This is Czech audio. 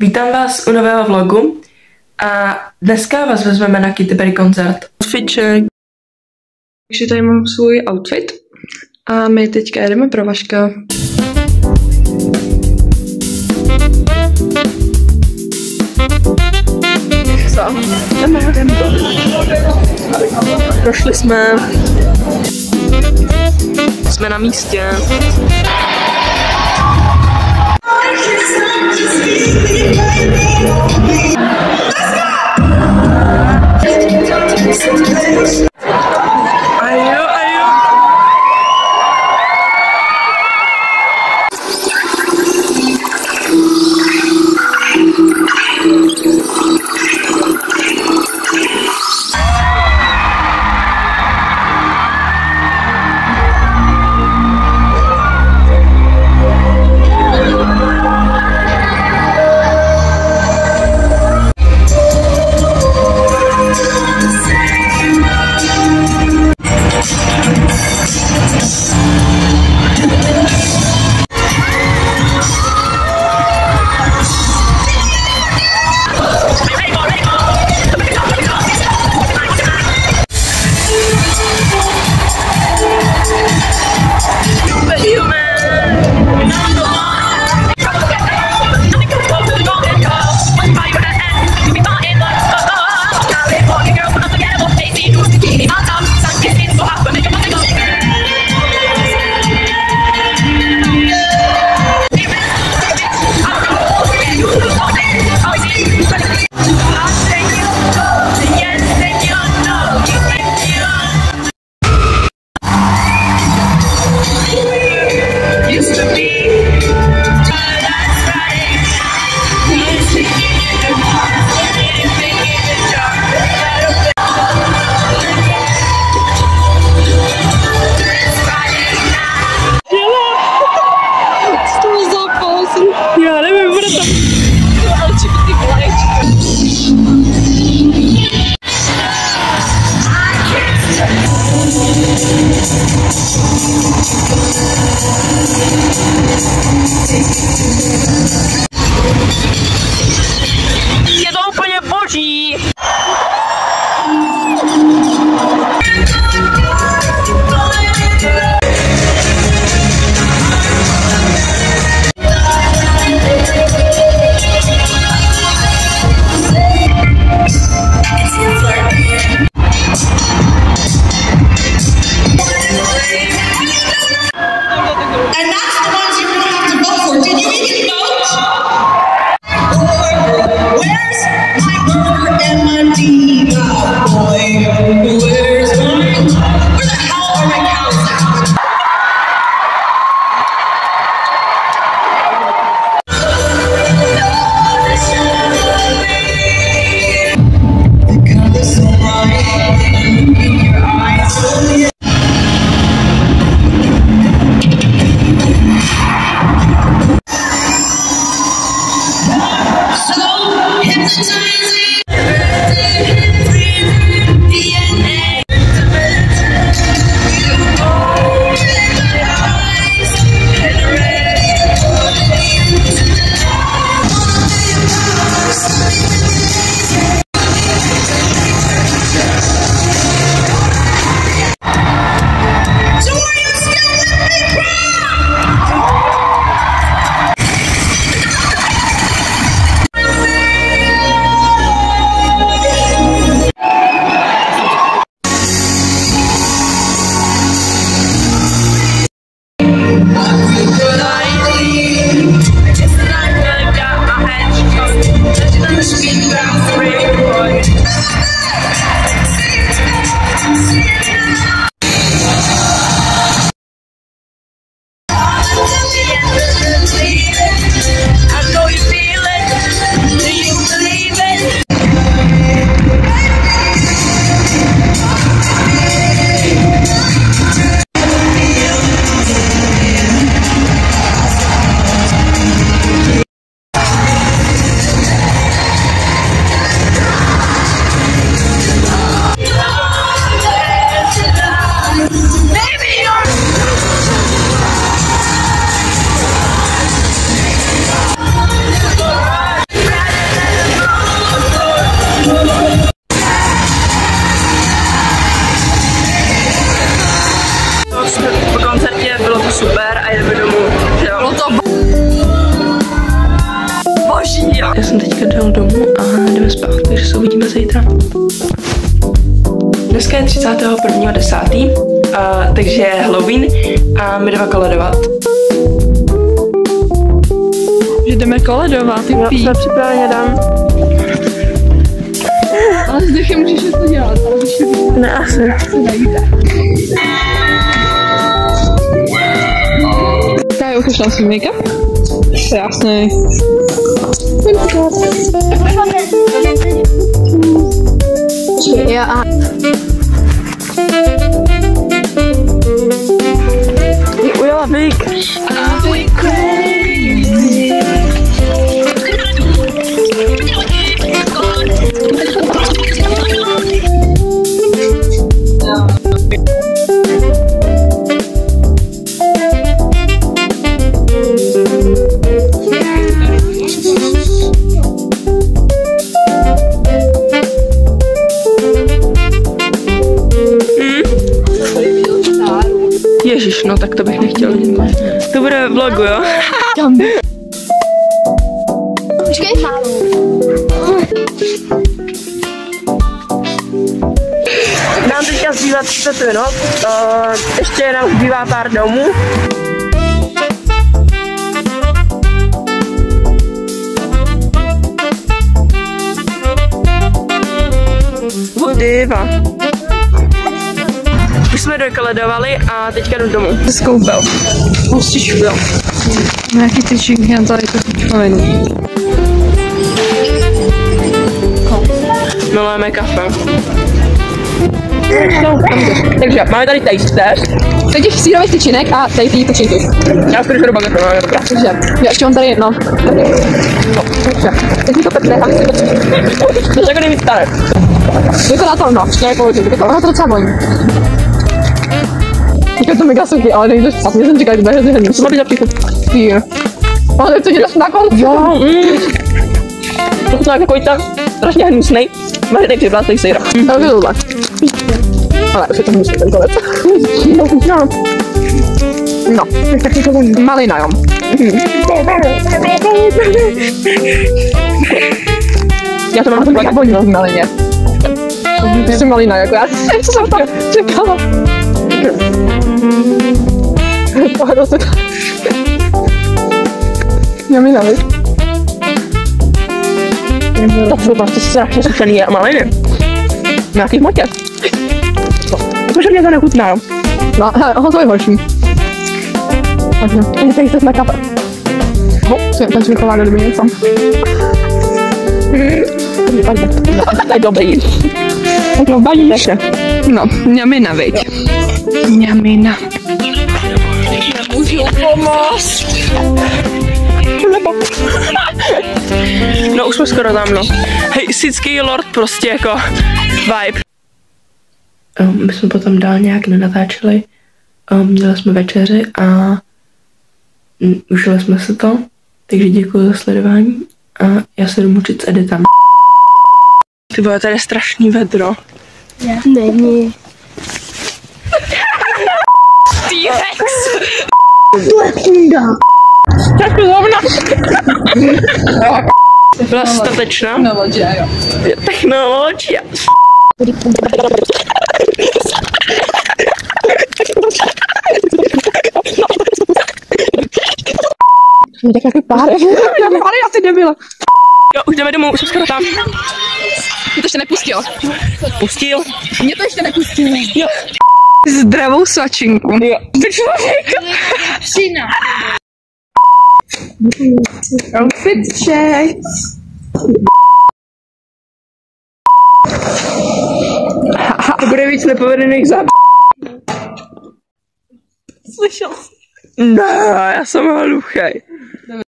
Vítám vás u nového vlogu a dneska vás vezmeme na Katy Perry koncert. Outfitček. Takže tady mám svůj outfit a my teďka jedeme pro Vaška. Co? Jdeme. Prošli jsme. Jsme na místě. Ajo. boží. Já jsem teďka dal domů a jdeme spát, takže se uvidíme zítra. Dneska je 31.10., takže je Halloween a my jdeme koledovat. Že jdeme koledovat, ty pí. Jsme připraveni, dám. Ale s dechem můžeš to dělat, ale když ne, asi. Já už ušla si make-up. Krásný. Jo a... Ujela Vik. Ježiš, no tak to bych nechtěl dělat. To bude vlogu, jo? Počkej málo. Nám teďka zbývá 30 minut, ještě nám zbývá pár domů. Diva. Už jsme dokoledovali a teďka jdu domů. Skoubel. Musíš byl. Nějaký tyčinky na tady to pičovinu. Milujeme kafe. Takže máme tady taste test. Teď těch sírových tyčinek a tady ty tyčinky. Já zkoušu do bagetu. Takže, já ještě mám tady jedno. Takže, teď mi to pekne a chci to. To se jako nejvíc stane. Vypadá to no, ne pohodě, ono to docela voní. Je to mega suky, ale nejde špatně, mě jsem říkal, že bude hrozně hodně. Co má být za příchuť? Pí. Ale to děláš na konci. Jo, to je takový tak strašně hnusnej. Máš tady přiblátlý sejra. To je tohle. Ale už je to hnusný ten konec. No, taky to voní. Malina, jo. Já to mám taková voní v malině. Jsi malina, jako já. Co jsem tam čekala? Pohledal se to. Jamina, víš? To jsou prostě strašně sušený maliny. Nějaký hmotě. Protože mě to nechutná, jo. No, hele, to je horší. Takže tady jste na kafe. Ten čokoládu kdyby něco. To je dobrý. To baníš. No, mňamina, veď. Mňamina. Můžu pomoct. No už jsme skoro tam, no. Hej, sický lord prostě jako vibe. My jsme potom dál nějak nenatáčeli. Měli jsme večeři a užili jsme se to. Takže děkuji za sledování a já se jdu mučit s editem. Ty vole, tady je strašný vedro. Není. T-Rex! To je kunda. Tak zrovna. Byla statečná. Technologie, jo. Technologie. Tak jaký párek. Párek, já ty debile. Jo, už jdeme domů, už jsem skoro tam. Mě to ještě nepustil. Pustil. Mě to ještě nepustil. Jo. Zdravou svačinku. Jo. Syna. Outfit check. To bude víc nepovedených záb. Slyšel jsi? Ne, já jsem hluchej.